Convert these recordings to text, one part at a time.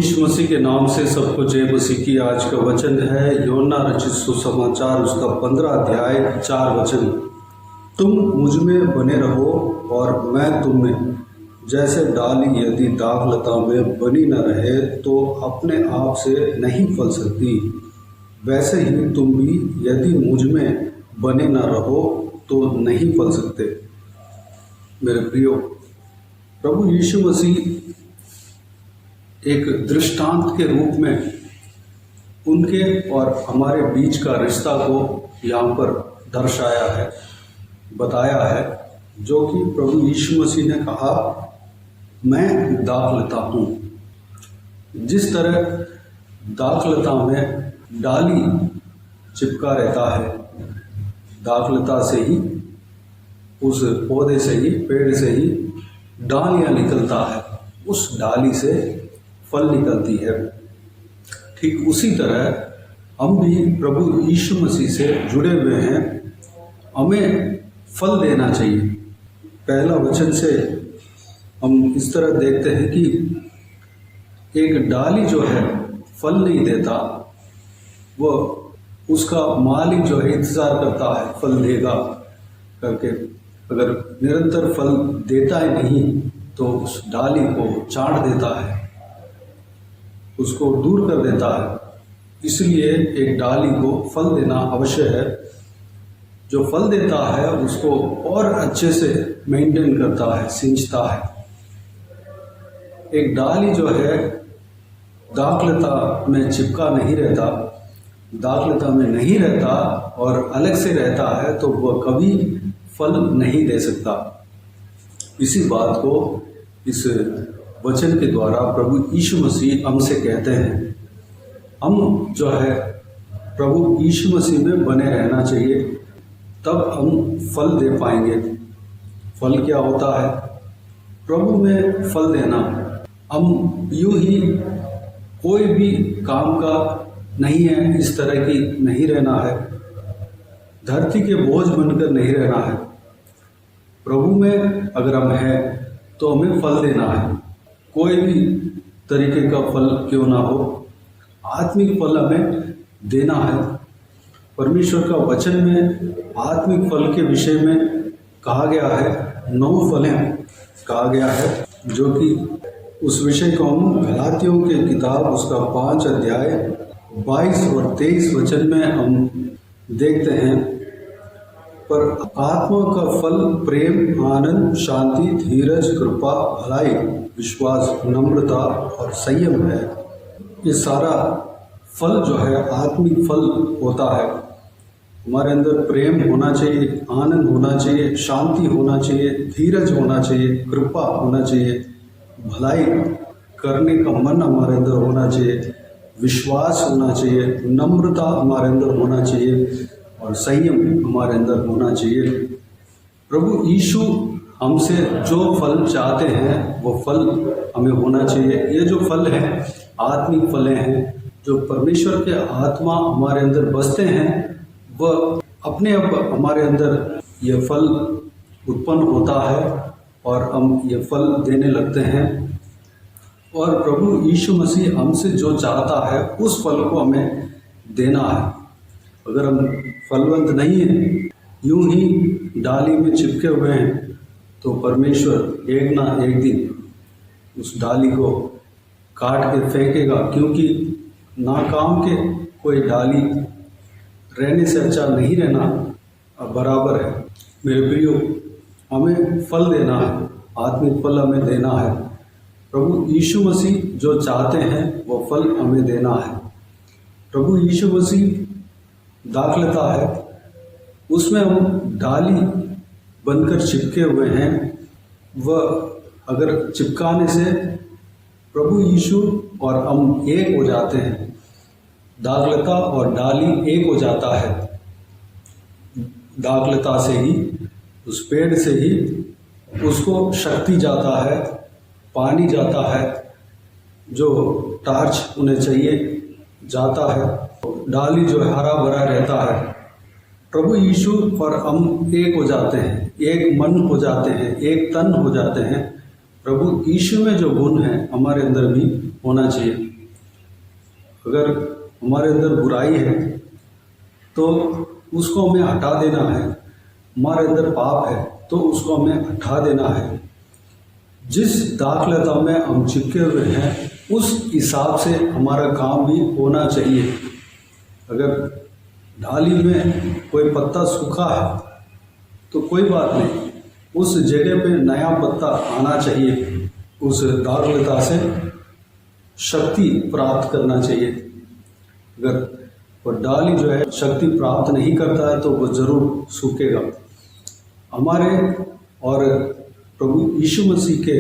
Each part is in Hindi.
यीशु मसीह के नाम से सबको जय मसीह की। आज का वचन है योना रचित सुसमाचार उसका 15 अध्याय 4 वचन। तुम मुझ में बने रहो और मैं तुम में। जैसे डाली यदि दाखलता में बनी न रहे तो अपने आप से नहीं फल सकती, वैसे ही तुम भी यदि मुझ में बने न रहो तो नहीं फल सकते। मेरे प्रियो, प्रभु यीशु मसीह एक दृष्टांत के रूप में उनके और हमारे बीच का रिश्ता को यहाँ पर दर्शाया है, बताया है, जो कि प्रभु यीशु मसीह ने कहा, मैं दाखलता हूँ। जिस तरह दाखलता में डाली चिपका रहता है, दाखलता से ही, उस पौधे से ही, पेड़ से ही डालियाँ निकलता है, उस डाली से फल निकलती है। ठीक उसी तरह हम भी प्रभु यीशु मसीह से जुड़े हुए हैं, हमें फल देना चाहिए। पहला वचन से हम इस तरह देखते हैं कि एक डाली जो है फल नहीं देता, वह उसका मालिक जो है इंतज़ार करता है फल देगा करके। अगर निरंतर फल देता ही नहीं तो उस डाली को चाट देता है, उसको दूर कर देता है। इसलिए एक डाली को फल देना अवश्य है। जो फल देता है उसको और अच्छे से मेंटेन करता है, सींचता है। एक डाली जो है दाखलता में चिपका नहीं रहता, दाखलता में नहीं रहता और अलग से रहता है तो वह कभी फल नहीं दे सकता। इसी बात को इस वचन के द्वारा प्रभु यीशु मसीह हमसे कहते हैं। हम जो है प्रभु यीशु मसीह में बने रहना चाहिए, तब हम फल दे पाएंगे। फल क्या होता है? प्रभु में फल देना। हम यूं ही कोई भी काम का नहीं है, इस तरह की नहीं रहना है, धरती के बोझ बनकर नहीं रहना है। प्रभु में अगर हम हैं तो हमें फल देना है, कोई भी तरीके का फल क्यों ना हो, आत्मिक फल हमें देना है। परमेश्वर का वचन में आत्मिक फल के विषय में कहा गया है, 9 फलें कहा गया है, जो कि उस विषय को हम गलातियों के किताब उसका 5 अध्याय 22 और 23 वचन में हम देखते हैं। पर आत्मा का फल प्रेम, आनंद, शांति, धीरज, कृपा, भलाई, विश्वास, नम्रता और संयम है। ये सारा फल जो है आत्मिक फल होता है। हमारे अंदर प्रेम होना चाहिए, आनंद होना चाहिए, शांति होना चाहिए, धीरज होना चाहिए, कृपा होना चाहिए, भलाई करने का मन हमारे अंदर होना चाहिए, विश्वास होना चाहिए, नम्रता हमारे अंदर होना चाहिए और संयम हमारे अंदर होना चाहिए। प्रभु यीशु हमसे जो फल चाहते हैं वो फल हमें होना चाहिए। ये जो फल हैं आत्मिक फलें हैं, जो परमेश्वर के आत्मा हमारे अंदर बसते हैं, वह अपने आप हमारे अंदर ये फल उत्पन्न होता है और हम ये फल देने लगते हैं। और प्रभु यीशु मसीह हमसे जो चाहता है उस फल को हमें देना है। अगर हम फलवंत नहीं हैं, यूं ही डाली में चिपके हुए हैं, तो परमेश्वर एक ना एक दिन उस डाली को काट के फेंकेगा, क्योंकि नाकाम के कोई डाली रहने से अच्छा नहीं रहना बराबर है। मेरे प्रियो, हमें फल देना है, आत्मिक फल हमें देना है। प्रभु यीशु मसीह जो चाहते हैं वो फल हमें देना है। प्रभु यीशु मसीह दाखलता है, उसमें हम डाली बनकर चिपके हुए हैं। वह अगर चिपकाने से प्रभु यीशु और हम एक हो जाते हैं, दाखलता और डाली एक हो जाता है। दाखलता से ही, उस पेड़ से ही उसको शक्ति जाता है, पानी जाता है, जो टार्च उन्हें चाहिए जाता है, डाली जो है हरा भरा रहता है। प्रभु यीशु और हम एक हो जाते हैं, एक मन हो जाते हैं, एक तन हो जाते हैं। प्रभु यीशु में जो गुण है हमारे अंदर भी होना चाहिए। अगर हमारे अंदर बुराई है तो उसको हमें हटा देना है, हमारे अंदर पाप है तो उसको हमें हटा देना है। जिस दाखलता में हम चिपके हुए हैं उस हिसाब से हमारा काम भी होना चाहिए। अगर डाली में कोई पत्ता सूखा है तो कोई बात नहीं, उस जगह पे नया पत्ता आना चाहिए, उस दाखलता से शक्ति प्राप्त करना चाहिए। अगर वो डाली जो है शक्ति प्राप्त नहीं करता है तो वो ज़रूर सूखेगा। हमारे और प्रभु यीशु मसीह के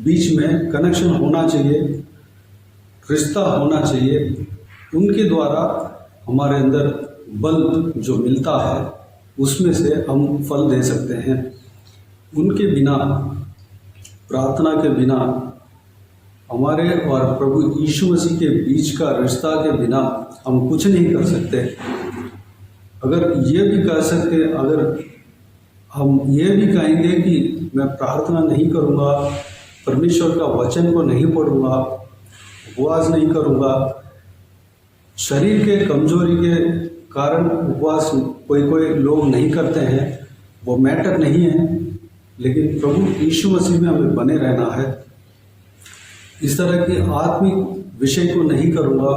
बीच में कनेक्शन होना चाहिए, रिश्ता होना चाहिए। उनके द्वारा हमारे अंदर बल जो मिलता है उसमें से हम फल दे सकते हैं। उनके बिना, प्रार्थना के बिना, हमारे और प्रभु यीशु मसीह के बीच का रिश्ता के बिना हम कुछ नहीं कर सकते। अगर ये भी कह सकते, अगर हम ये भी कहेंगे कि मैं प्रार्थना नहीं करूँगा, परमेश्वर का वचन को नहीं पढ़ूँगा, उपवास नहीं करूँगा, शरीर के कमजोरी के कारण उपवास कोई लोग नहीं करते हैं, वो मैटर नहीं है। लेकिन प्रभु यीशु मसीह में हमें बने रहना है। इस तरह की आत्मिक विषय को नहीं करूँगा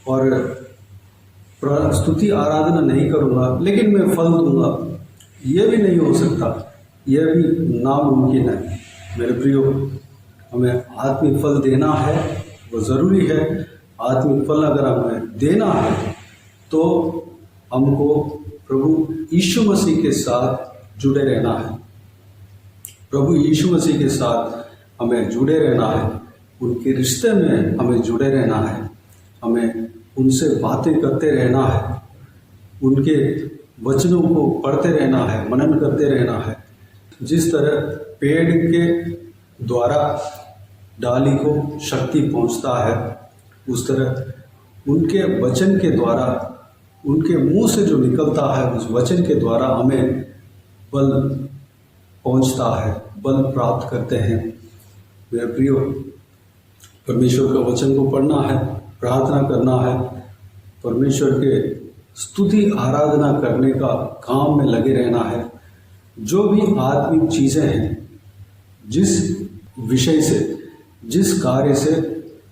और स्तुति आराधना नहीं करूँगा लेकिन मैं फल दूंगा, ये भी नहीं हो सकता, यह भी नामुमकिन है। मेरे प्रियो, हमें आत्मिक फल देना है, वो ज़रूरी है। आत्मिक फल अगर हमें देना है तो हमको प्रभु यीशु मसीह के साथ जुड़े रहना है। प्रभु यीशु मसीह के साथ हमें जुड़े रहना है, उनके रिश्ते में हमें जुड़े रहना है, हमें उनसे बातें करते रहना है, उनके वचनों को पढ़ते रहना है, मनन करते रहना है। जिस तरह पेड़ के द्वारा डाली को शक्ति पहुंचता है, उस तरह उनके वचन के द्वारा, उनके मुंह से जो निकलता है उस वचन के द्वारा हमें बल पहुंचता है, बल प्राप्त करते हैं। मेरे प्रियो, परमेश्वर का वचन को पढ़ना है, प्रार्थना करना है, परमेश्वर के स्तुति आराधना करने का काम में लगे रहना है। जो भी आत्मिक चीज़ें हैं, जिस विषय से, जिस कार्य से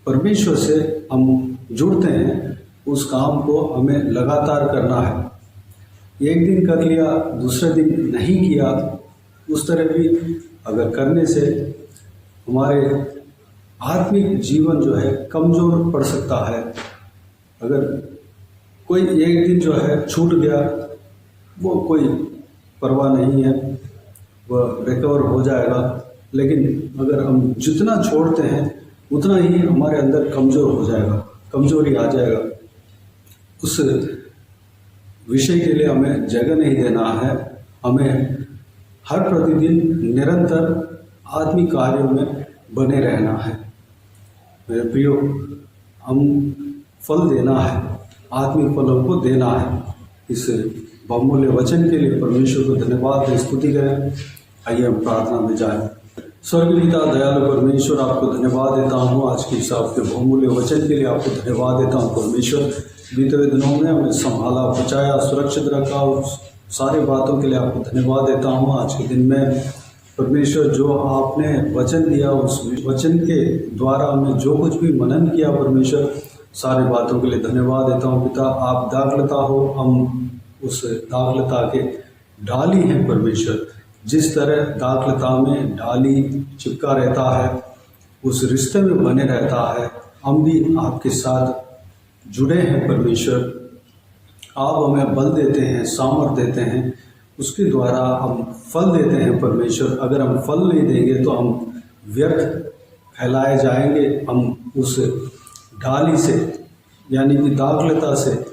परमेश्वर से हम जुड़ते हैं, उस काम को हमें लगातार करना है। एक दिन कर लिया, दूसरे दिन नहीं किया, उस तरह भी अगर करने से हमारे आत्मिक जीवन जो है कमज़ोर पड़ सकता है। अगर कोई एक दिन जो है छूट गया, वो कोई परवाह नहीं है, वह रिकवर हो जाएगा। लेकिन अगर हम जितना छोड़ते हैं उतना ही हमारे अंदर कमज़ोर हो जाएगा, कमज़ोरी आ जाएगा। उस विषय के लिए हमें जगह नहीं देना है। हमें हर प्रतिदिन निरंतर आत्मिक कार्यों में बने रहना है। मेरे प्रियो, हम फल देना है, आत्मिक फलों को देना है। इस बहुमूल्य वचन के लिए परमेश्वर को धन्यवाद दें, स्तुति करें। आइए हम प्रार्थना में जाएं। स्वर्गीय पिता दयालु परमेश्वर, आपको धन्यवाद देता हूँ आज की इस आपके बहुमूल्य वचन के लिए। आपको धन्यवाद देता हूँ परमेश्वर, बीते हुए दिनों में हमें संभाला, बचाया, सुरक्षित रखा, और सारी बातों के लिए आपको धन्यवाद देता हूँ। आज के दिन में परमेश्वर, जो आपने वचन दिया, उस वचन के द्वारा हमें जो कुछ भी मनन किया परमेश्वर, सारी बातों के लिए धन्यवाद देता हूँ। पिता, आप दाखलता हो, हम उस दाखलता के डाली हैं परमेश्वर। जिस तरह दाखलता में डाली चिपका रहता है, उस रिश्ते में बने रहता है, हम भी आपके साथ जुड़े हैं परमेश्वर। आप हमें बल देते हैं, सामर्थ देते हैं, उसके द्वारा हम फल देते हैं परमेश्वर। अगर हम फल नहीं देंगे तो हम व्यर्थ फैलाए जाएंगे, हम उस डाली से यानी कि दाखलता से,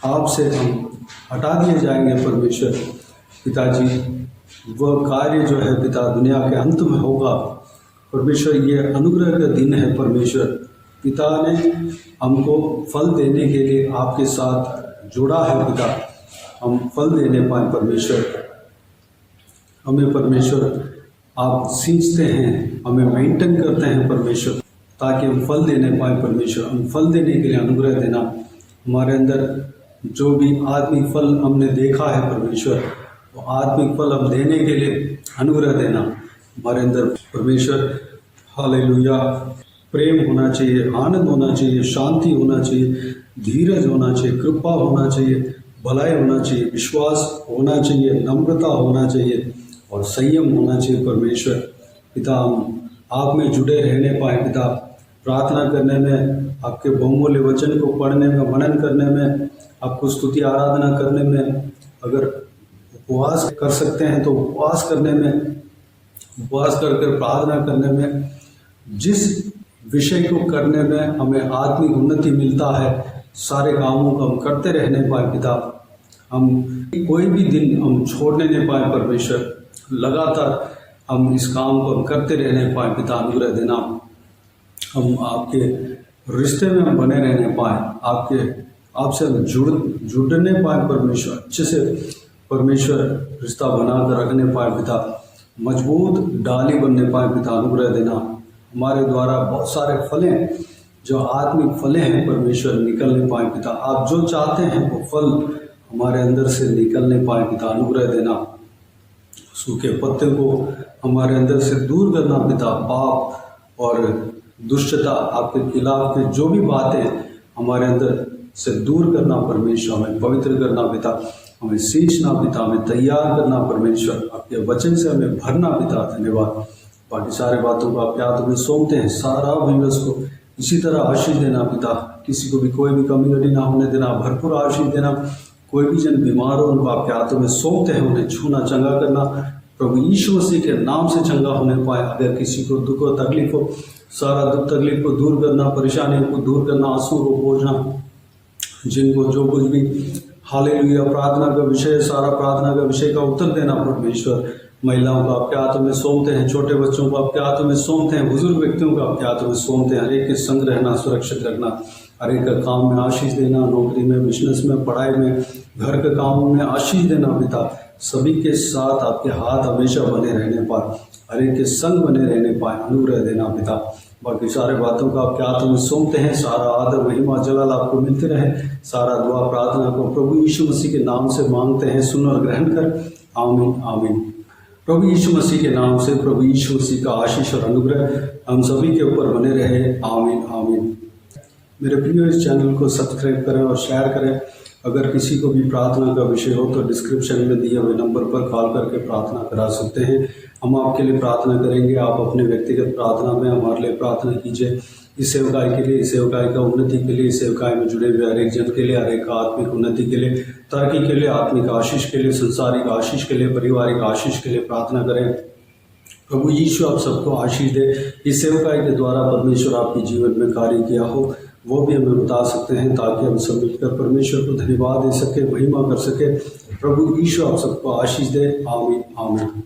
आपसे हम हटा दिए जाएंगे परमेश्वर। पिताजी, वह कार्य जो है पिता दुनिया के अंत में होगा परमेश्वर। ये अनुग्रह का दिन है परमेश्वर। पिता ने हमको फल देने के लिए आपके साथ जोड़ा है पिता, हम फल देने पाए परमेश्वर। हमें परमेश्वर आप सींचते हैं, हमें मेंटेन करते हैं परमेश्वर। ताकि हम फल देने पाए परमेश्वर। हम फल देने के लिए अनुग्रह देना। हमारे अंदर जो भी आत्मिक फल हमने देखा है परमेश्वर, वो आत्मिक फल हम देने के लिए अनुग्रह देना हमारे अंदर परमेश्वर। हालेलुया। प्रेम होना चाहिए, आनंद होना चाहिए, शांति होना चाहिए, धीरज होना चाहिए, कृपा होना चाहिए, भलाई होना चाहिए, विश्वास होना चाहिए, नम्रता होना चाहिए और संयम होना चाहिए परमेश्वर। पिता, हम आप में जुड़े रहने पाए पिता, प्रार्थना करने में, आपके बहुमूल्य वचन को पढ़ने में, मनन करने में, आपको स्तुति आराधना करने में, अगर उपवास कर सकते हैं तो उपवास करने में, उपवास करके प्रार्थना करने में, जिस विषय को करने में हमें आत्मिक उन्नति मिलता है, सारे कामों को हम करते रहने पाए पिता। हम कोई भी दिन हम छोड़ने नहीं पाए परमेश्वर, लगातार हम इस काम को हम करते रहने पाए पिता, अनुग्रह देना। हम आपके रिश्ते में हम बने रहने पाए, आपसे हम जुड़ने पाए परमेश्वर, अच्छे से परमेश्वर रिश्ता बनाकर रखने पाए पिता, मजबूत डाली बनने पाए पिता, अनुग्रह देना। हमारे द्वारा बहुत सारे फलें, जो आत्मिक फलें हैं परमेश्वर, निकलने पाए पिता। आप जो चाहते हैं वो फल हमारे अंदर से निकलने पाए पिता, अनुग्रह देना। सूखे पत्ते को हमारे अंदर से दूर करना पिता, पाप और दुष्टता, आपके खिलाफ के जो भी बातें हमारे अंदर से दूर करना परमेश्वर, हमें पवित्र करना पिता, हमें सींचना पिता, हमें तैयार करना परमेश्वर, आपके वचन से हमें भरना पिता। धन्यवाद। बाकी सारे बातों को आपके हाथों में सौंपते हैं। सारा विवश को इसी तरह आशीष देना पिता, किसी को भी कोई भी कमी गड़ी ना होने देना, भरपूर आशीष देना। कोई भी जन बीमार हो उनको आपके हाथों में सौंपते हैं, उन्हें छूना, चंगा करना प्रभु यीशु मसीह के नाम से चंगा होने पाए। अगर किसी को दुख और तकलीफ हो, सारा दुख तकलीफ को दूर करना, परेशानियों को दूर करना, आंसू को पोंछना, जिनको जो कुछ भी हालेलुया प्रार्थना का विषय, सारा प्रार्थना का विषय का उत्तर देना परमेश्वर। महिलाओं को आपके हाथों में सौंपते हैं, छोटे बच्चों को आपके हाथों में सौंपते हैं, बुजुर्ग व्यक्तियों को आपके हाथों में सौंपते हैं। हर एक के संग रहना, सुरक्षित रखना, हर एक का काम में आशीष देना, नौकरी में, बिजनेस में, पढ़ाई में, घर के कामों में आशीष देना पिता। सभी के साथ आपके हाथ हमेशा बने रहने पाए, हर एक के संग बने रहने पाए, अनुग्रह देना पिता। बाकी सारे बातों को आपके हाथों में सौंपते हैं। सारा आदर, महिमा, जलाल आपको मिलते रहे। सारा दुआ प्रार्थना को प्रभु यीशु मसीह के नाम से मांगते हैं, सुन और ग्रहण कर। आमीन आमीन। प्रभु यीशु मसीह के नाम से प्रभु यीशु मसीह का आशीष और अनुग्रह हम सभी के ऊपर बने रहे। आमीन आमीन। मेरे प्रियो, इस चैनल को सब्सक्राइब करें और शेयर करें। अगर किसी को भी प्रार्थना का विषय हो तो डिस्क्रिप्शन में दिए हुए नंबर पर कॉल करके प्रार्थना करा सकते हैं। हम आपके लिए प्रार्थना करेंगे। आप अपने व्यक्तिगत प्रार्थना में हमारे लिए प्रार्थना कीजिए। इस सेवकाई के लिए, इस सेवकाई का उन्नति के लिए, इस सेवकाई में जुड़े हुए हर एक जन के लिए, हर एक आत्मिक उन्नति के लिए, तरक्की के लिए, आत्मिक आशीष के लिए, संसारिक आशीष के लिए, पारिवारिक आशीष के लिए प्रार्थना करें। प्रभु यीशु आप सबको आशीष दे। इस सेवकाई के द्वारा परमेश्वर आपके जीवन में कार्य किया हो वो भी हमें बता सकते हैं, ताकि हम सब मिलकर परमेश्वर को धन्यवाद दे सके, महिमा कर सके। प्रभु यीशु आप सबको आशीष दे। आमीन आमीन।